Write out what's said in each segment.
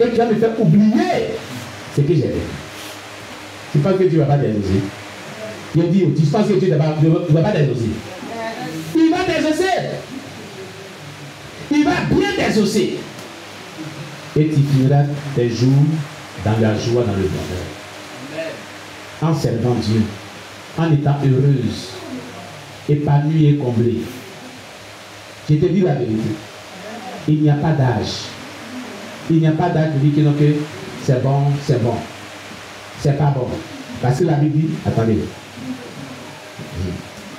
et qui va me faire oublier ce que j'ai vécu. Tu penses que Dieu ne va pas t'exaucer? Il dit, tu penses que Dieu ne va pas t'exaucer? Il va t'exaucer. Il va bien t'exaucer. Et tu finiras tes jours dans la joie, dans le bonheur. En servant Dieu, en étant heureuse, épanouie et comblée. Je te dis la vérité. Il n'y a pas d'âge. Il n'y a pas d'âge qui dit que c'est bon, c'est bon. C'est pas bon. Parce que la Bible dit, attendez.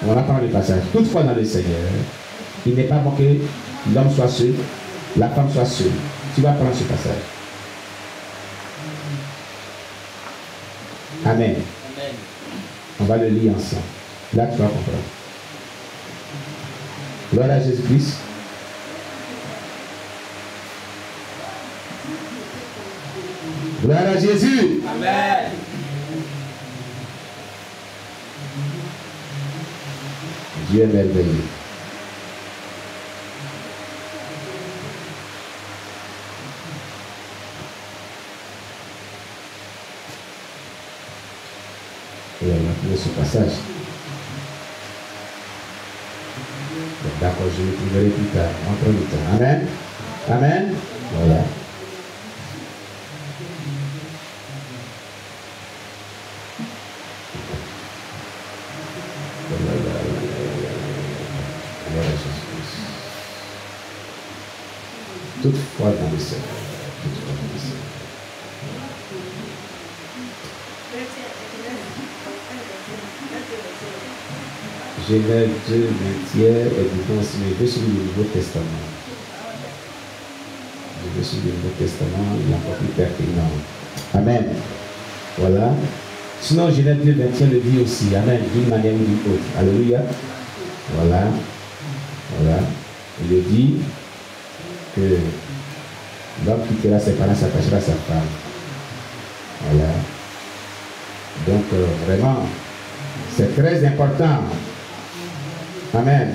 On va prendre le passage. Toutefois dans le Seigneur, il n'est pas bon que l'homme soit seul, la femme soit seule. Tu vas prendre ce passage. Amen. Amen. On va le lire ensemble. Là, tu vas comprendre. Gloire à Jésus-Christ. Gloire à Jésus. Amen. Dieu est merveilleux. Et on a trouvé ce passage. D'accord, je le trouverai plus tard, entre le temps. Amen. Amen. Voilà. Toutefois dans le Seigneur. Genèse 2, 20 et du aussi, je vais sur le Nouveau Testament. Je vais sur le Nouveau Testament, il est encore plus pertinent. Amen. Voilà. Sinon, Genèse 2, 21 le dit aussi. Amen. D'une manière ou d'une autre. Alléluia. Voilà. Voilà. Il le dit que l'homme quittera ses parents, s'attachera à sa femme. Voilà. Donc, vraiment, c'est très important. Amen.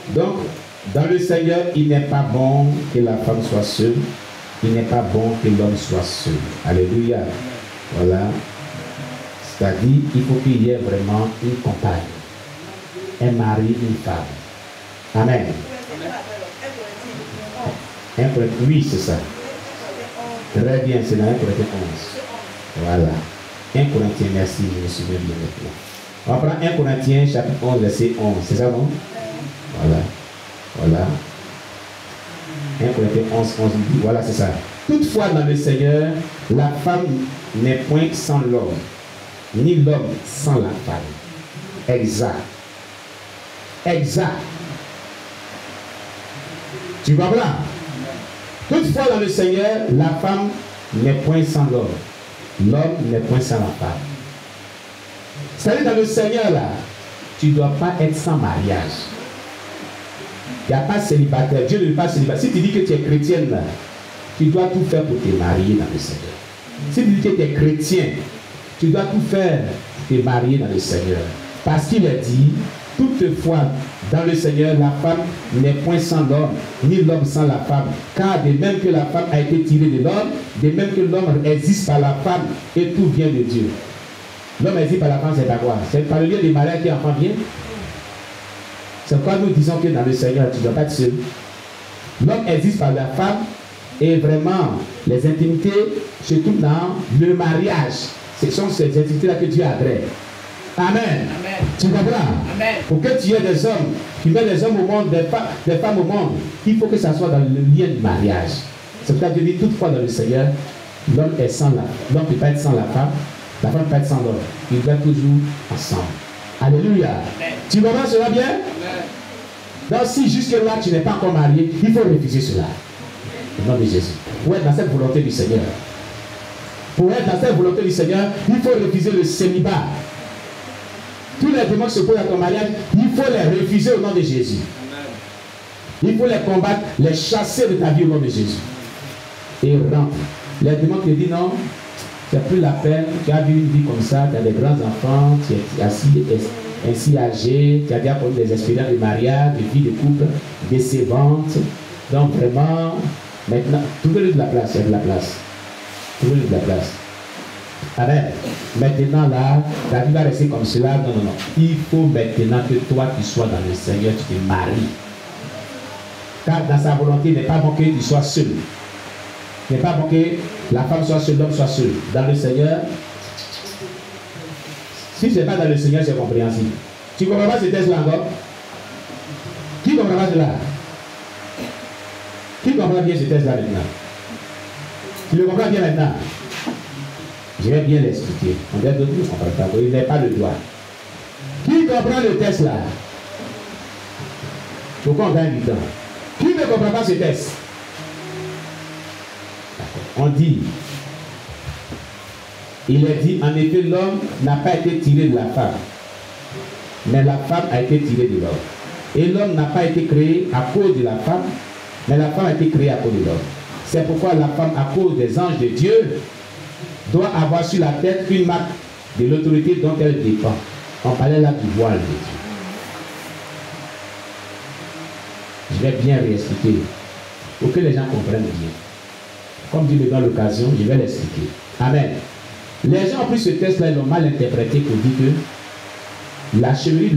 Donc, dans le Seigneur, il n'est pas bon que la femme soit seule. Il n'est pas bon que l'homme soit seul. Alléluia. Voilà. C'est-à-dire, il faut qu'il y ait vraiment une compagne. Un mari, une femme. Amen. Oui, c'est ça. Très bien, c'est dans 1 Corinthiens 11. Voilà. 1 Corinthiens, merci, je me souviens bien maintenant. On prend 1 Corinthiens, chapitre 11, verset 11. C'est ça, non? Voilà. Voilà. 1 Corinthiens 11, 11 dit, voilà, c'est ça. Toutefois, dans le Seigneur, la femme n'est point sans l'homme, ni l'homme sans la femme. Exact. Exact. Tu vois là? Toutefois, dans le Seigneur, la femme n'est point sans l'homme. L'homme n'est point sans la femme. C'est-à-dire, dans le Seigneur, là, tu ne dois pas être sans mariage. Il n'y a pas célibataire. Dieu ne veut pas célibataire. Si tu dis que tu es chrétienne, là, tu dois tout faire pour te marier dans le Seigneur. Si tu dis que tu es chrétien, tu dois tout faire pour te marier dans le Seigneur. Parce qu'il a dit, toutefois, dans le Seigneur, la femme n'est point sans l'homme, ni l'homme sans la femme. Car de même que la femme a été tirée de l'homme, de même que l'homme existe par la femme, et tout vient de Dieu. L'homme existe par la femme, c'est à quoi? C'est par le lieu des mariages que l'enfant vient. C'est pourquoi nous disons que dans le Seigneur, tu ne dois pas être seul. L'homme existe par la femme, et vraiment, les intimités, surtout dans le mariage, ce sont ces intimités-là que Dieu adresse. Amen. Amen. Tu comprends? Amen. Pour que tu aies des hommes, qui mettent les hommes au monde, des femmes au monde, il faut que ça soit dans le lien de mariage. C'est pourquoi Dieu dit toutefois dans le Seigneur, l'homme est sans l'homme ne peut pas être sans la femme ne peut pas être sans l'homme. Ils doivent toujours ensemble. Alléluia. Amen. Tu comprends cela bien? Amen. Donc si jusque-là tu n'es pas encore marié, il faut refuser cela. Au nom de Jésus. Pour être dans cette volonté du Seigneur. Pour être dans cette volonté du Seigneur, il faut refuser le célibat. Tous les démons qui se posent à ton mariage, il faut les refuser au nom de Jésus. Amen. Il faut les combattre, les chasser de ta vie au nom de Jésus. Et rentre. Les démons qui te disent non, c'est plus la peine, tu as vu une vie comme ça, tu as des grands enfants, tu es ainsi âgé, tu as déjà connu des expériences de mariage, de vie de couple décevantes. Donc vraiment, Maintenant, trouvez-lui de la place, il y a de la place. Trouvez-lui de la place. Amen. Maintenant là, ta vie va rester comme cela. Non, non, non. Il faut maintenant que toi tu sois dans le Seigneur, tu te maries. Car dans sa volonté, il n'est pas bon que tu sois seul. Il n'est pas bon que la femme soit seule, l'homme soit seul. Dans le Seigneur, si ce n'est pas dans le Seigneur, c'est compréhensible. Tu ne comprends pas ce texte-là encore? Qui comprend pas cela? Qui comprend bien ce texte-là maintenant? Tu le comprends bien maintenant? Je vais bien l'expliquer. On dirait d'autres ne comprennent pas. Il n'est pas le doigt. Qui comprend le texte là? Pourquoi on gagne du temps? Qui ne comprend pas ce texte? On dit, il est dit, en effet, l'homme n'a pas été tiré de la femme, mais la femme a été tirée de l'homme. Et l'homme n'a pas été créé à cause de la femme, mais la femme a été créée à cause de l'homme. C'est pourquoi la femme, à cause des anges de Dieu, doit avoir sur la tête une marque de l'autorité dont elle dépend. On parlait là du voile de Dieu. Je vais bien réexpliquer pour que les gens comprennent bien. Comme Dieu me donne l'occasion, je vais l'expliquer. Amen. Les gens ont pris ce texte-là, ils l'ont mal interprété pour dire que la chevelure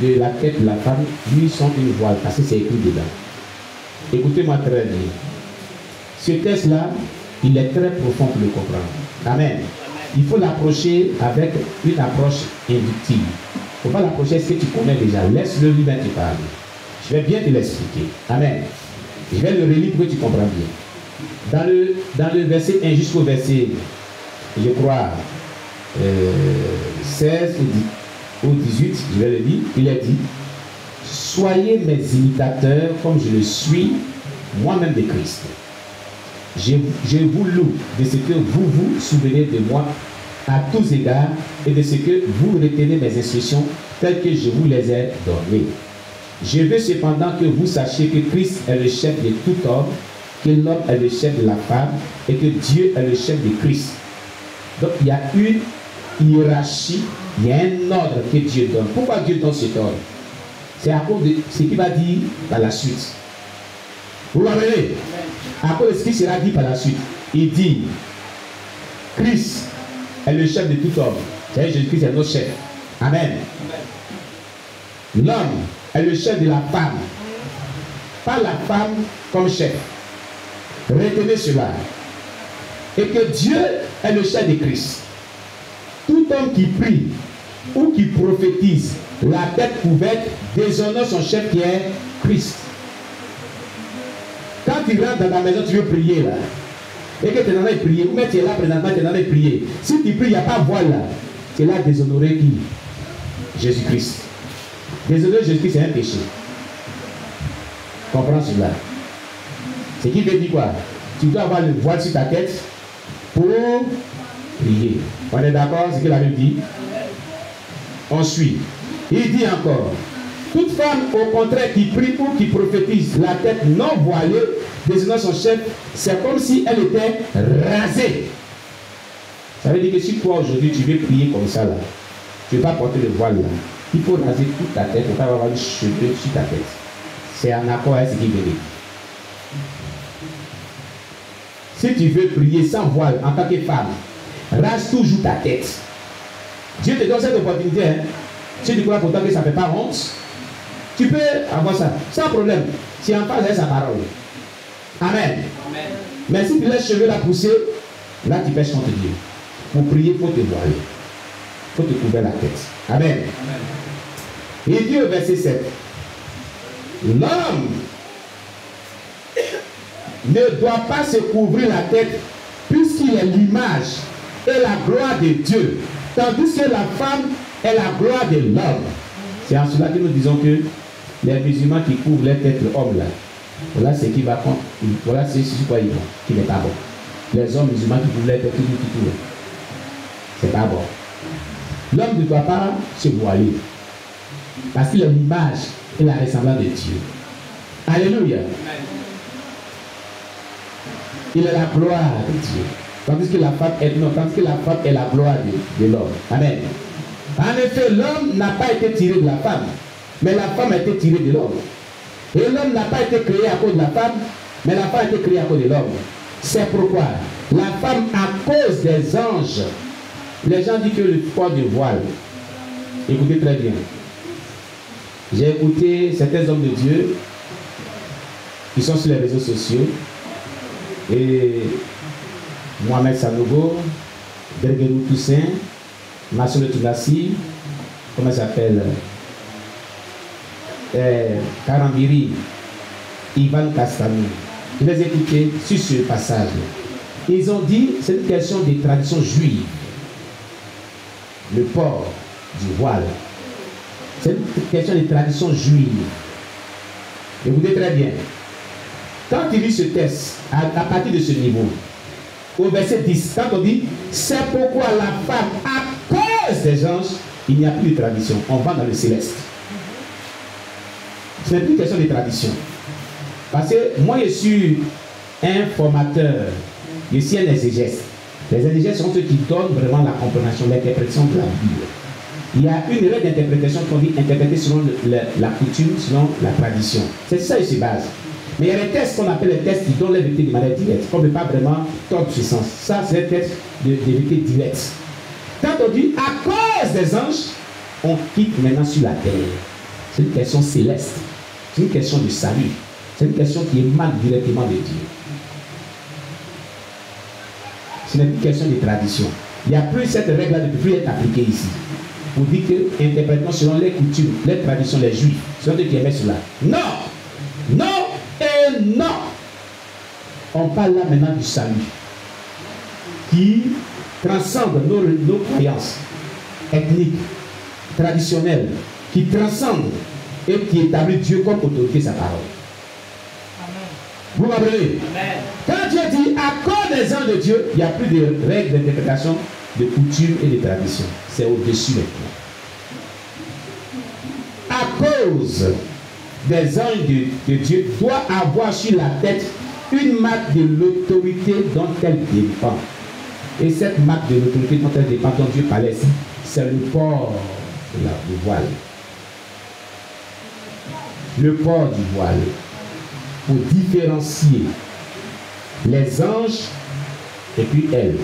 de la tête de la femme lui sont une voile, parce que c'est écrit dedans. Écoutez-moi très bien. Ce texte-là, il est très profond pour le comprendre. Amen. Il faut l'approcher avec une approche inductive. Il ne faut pas l'approcher ce que tu connais déjà. Laisse-le lui-même te parler. Je vais bien te l'expliquer. Amen. Je vais le relire pour que tu comprennes bien. Dans le verset 1 jusqu'au verset, je crois, 16 ou 18, je vais le lire, il est dit, soyez mes imitateurs comme je le suis moi-même de Christ. Je vous loue de ce que vous vous souvenez de moi à tous égards et de ce que vous retenez mes instructions telles que je vous les ai données. Je veux cependant que vous sachiez que Christ est le chef de tout homme, que l'homme est le chef de la femme et que Dieu est le chef de Christ. Donc il y a une hiérarchie, il y a un ordre que Dieu donne. Pourquoi Dieu donne cet ordre? C'est à cause de ce qu'il va dire par la suite. Vous m'avez? À cause de ce qui sera dit par la suite. Il dit, Christ est le chef de tout homme. C'est-à-dire Jésus-Christ est notre chef. Amen. L'homme est le chef de la femme. Pas la femme comme chef. Retenez cela. Et que Dieu est le chef de Christ. Tout homme qui prie ou qui prophétise la tête couverte déshonore son chef qui est Christ. Quand tu rentres dans la maison, tu veux prier là. Et que tu es en train de prier, ou même tu es là présentement, tu es en train de prier. Si tu pries, il n'y a pas voile là. Tu es là déshonoré qui? Jésus-Christ. Déshonorer Jésus-Christ, c'est un péché. Comprends cela. Ce qui veut dire quoi? Tu dois avoir le voile sur ta tête pour prier. On est d'accord? C'est ce qu'il avait dit. On suit. Il dit encore, toute femme au contraire qui prie ou qui prophétise la tête non voilée, désignant son chef, c'est comme si elle était rasée. Ça veut dire que si toi aujourd'hui tu veux prier comme ça là, tu ne veux pas porter le voile là, il faut raser toute ta tête pour pas avoir les cheveux sur ta tête. C'est en accord avec ce qui veut dire. Si tu veux prier sans voile en tant que femme, rase toujours ta tête. Dieu te donne cette opportunité. Hein? Si tu crois pourtant que ça ne fait pas honte, tu peux avoir ça sans problème. Si en face avec sa parole. Amen. Amen. Mais si tu laisses cheveux la pousser, là tu pêches contre Dieu. Pour prier, il faut te voiler. Il faut te couvrir la tête. Amen. Amen. Il dit au verset 7. L'homme ne doit pas se couvrir la tête puisqu'il est l'image et la gloire de Dieu. Tandis que la femme est la gloire de l'homme. C'est en cela que nous disons que les musulmans qui couvrent leur tête, l'homme là, voilà ce qui va contre. Voilà ce quoi ils vont, qui n'est pas bon. Les hommes musulmans qui couvrent leur tête, tout, c'est pas bon. L'homme ne doit pas se voiler. Parce qu'il est l'image et la ressemblance de Dieu. Alléluia. Il est la gloire de Dieu. Tandis que la femme est la gloire de l'homme. Amen. En effet, l'homme n'a pas été tiré de la femme, mais la femme a été tirée de l'homme. Et l'homme n'a pas été créé à cause de la femme, Mais la femme a été créée à cause de l'homme. C'est pourquoi la femme, à cause des anges, les gens disent que le port du voile. Écoutez très bien. J'ai écouté certains hommes de Dieu qui sont sur les réseaux sociaux. Et Mohamed Sanogo, Bergerou Toussaint, Massou de Toulassi, comment ça s'appelle, Karambiri, Ivan Kastanou. Je les ai écoutés sur ce passage. Ils ont dit c'est une question des traditions juives. Le port du voile. C'est une question des traditions juives. Écoutez très bien. Quand il lit ce texte, à partir de ce niveau, au verset 10, quand on dit c'est pourquoi la femme, à cause des anges, il n'y a plus de tradition. On va dans le céleste. Ce n'est plus une question de tradition. Parce que moi, je suis un formateur, je suis un exégète. Les exégètes sont ceux qui donnent vraiment la compréhension, l'interprétation de la Bible. Il y a une règle d'interprétation qu'on dit interpréter selon la coutume, selon la tradition. C'est ça qui se base. Mais il y a des tests qu'on appelle les tests qui donnent les vérités de manière directe. Qu'on ne peut pas vraiment tordre ce sens. Ça, c'est les tests de vérité directe. Quand on dit à cause des anges, on quitte maintenant sur la terre. C'est une question céleste. C'est une question de salut. C'est une question qui émane directement de Dieu. Ce n'est plus une question de tradition. Il n'y a plus cette règle-là de ne plus être appliquée ici. Pour dire que interprétons selon les coutumes, les traditions, les juifs, selon ceux qui aimaient cela. Non! Non et non! On parle là maintenant du salut qui transcende nos croyances ethniques, traditionnelles, qui transcende et qui établit Dieu comme autorité sa parole. Vous m'apprenez? Quand Dieu dit à cause des anges de Dieu, il n'y a plus de règles d'interprétation, de coutumes et de traditions. C'est au-dessus maintenant. À cause des anges de Dieu doit avoir sur la tête une marque de l'autorité dont elle dépend. Et cette marque de l'autorité dont elle dépend, dont Dieu parlait, c'est le port du voile. Le port du voile. Pour différencier les anges et puis elle.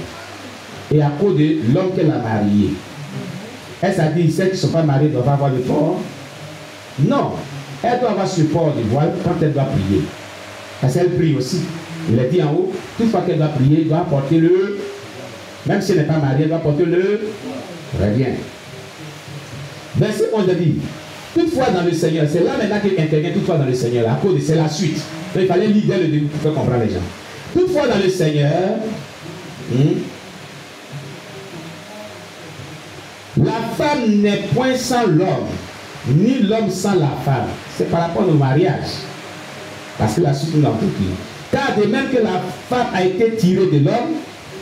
Et à cause de l'homme qu'elle a marié. Est-ce à dire celles qui ne sont pas mariées doivent avoir le port? Non. Elle doit avoir ce port du voile quand elle doit prier. Parce qu'elle prie aussi. Il est dit en haut, toutefois qu'elle doit prier, elle doit porter le... Même si elle n'est pas mariée, elle doit porter le... Très bien. Verset 11 dit, toutefois dans le Seigneur, c'est là maintenant qu'il intervient toutefois dans le Seigneur, à cause de c'est la suite. Donc il fallait lire dès le début pour faire comprendre les gens. Toutefois dans le Seigneur, la femme n'est point sans l'homme, ni l'homme sans la femme. C'est par rapport au mariage. Parce que la suite nous l'a compris. Car de même que la femme a été tirée de l'homme,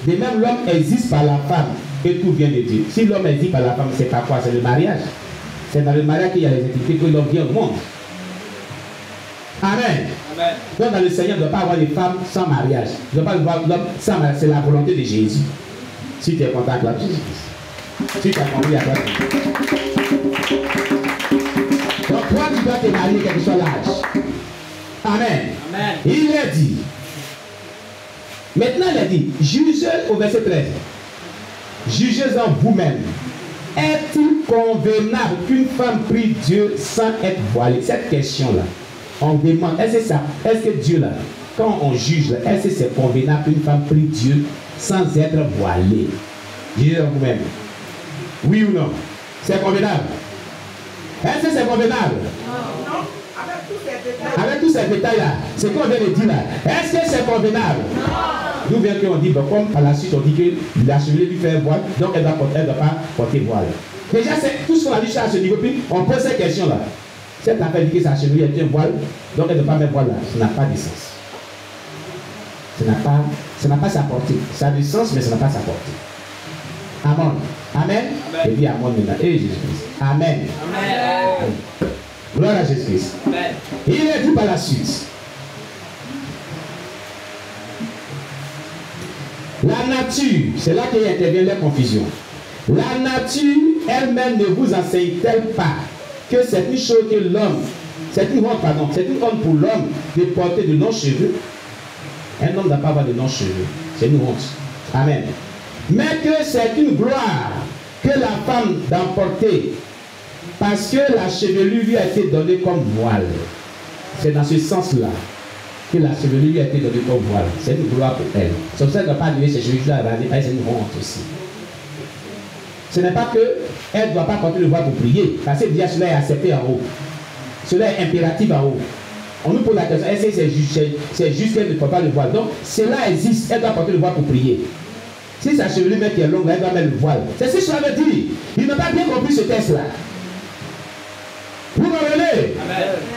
de même l'homme existe par la femme. Et tout vient de Dieu. Si l'homme existe par la femme, c'est pas quoi? C'est le mariage. C'est dans le mariage qu'il y a les activités que l'homme vient au monde. Amen. Amen. Donc dans le Seigneur, il ne doit pas avoir des femmes sans mariage. Il ne doit pas avoir l'homme sans mariage. C'est la volonté de Jésus. Si tu es content avec la Jésus. Si tu as compris à toi. Donc toi, tu dois te marier quel que soit l'âge. Amen. Amen. Il a dit. Maintenant, il a dit, jugez au verset 13. Jugez-en vous-même. Est-il convenable qu'une femme prie Dieu sans être voilée? Cette question-là, on demande, est-ce que Dieu, là, quand on juge, est-ce que c'est convenable qu'une femme prie Dieu sans être voilée? Jugez-en vous-même. Oui ou non? C'est convenable? Est-ce que c'est convenable? Non. Avec tous ces détails-là, c'est qu'on vient de dire là. Est-ce que c'est convenable? Non. D'où vient qu'on dit, comme par la suite on dit que la chevelure lui fait un voile, donc elle ne doit pas porter voile. Déjà, c'est tout ce qu'on a dit à ce niveau, puis on pose cette question-là. Cette affaire dit que sa chevelure est un voile, donc elle ne doit pas mettre voile là. Ça n'a pas de sens. Ça n'a pas sa portée. Ça a du sens, mais ça n'a pas sa portée. Amen. Amen. Et puis Amen maintenant. Et Jésus-Christ. Amen. Amen. Gloire à Jésus-Christ. Il est dit par la suite. La nature, c'est là qu'il intervient les confusions. La nature elle-même ne vous enseigne-t-elle pas que c'est une chose que l'homme, c'est une honte pour l'homme de porter de longs cheveux? Un homme ne doit pas avoir de longs cheveux. C'est une honte. Amen. Mais que c'est une gloire que la femme d'emporter parce que la chevelure lui a été donnée comme voile. C'est dans ce sens-là que la chevelure lui a été donnée comme voile. C'est une gloire pour elle. C'est pour ça qu'elle ne doit pas lever ses cheveux à raser. C'est une honte aussi. Ce n'est pas qu'elle ne doit pas porter le voile pour prier. Parce que déjà cela est accepté en haut. Cela est impératif en haut. On nous pose la question, est-ce que c'est juste qu'elle ne porte pas le voile? Donc, cela existe, elle doit porter le voile pour prier. Si sa chevelure qui est longue, elle doit mettre le voile. C'est ce que cela veut dire. Il n'a pas bien compris ce test-là. Vous comprenez?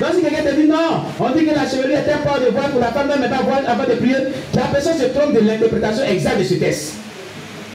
Donc, si quelqu'un te dit non, on dit que la chevelure est un port de voile pour la femme, même pas voile avant de prier, la personne se trompe de l'interprétation exacte de ce test.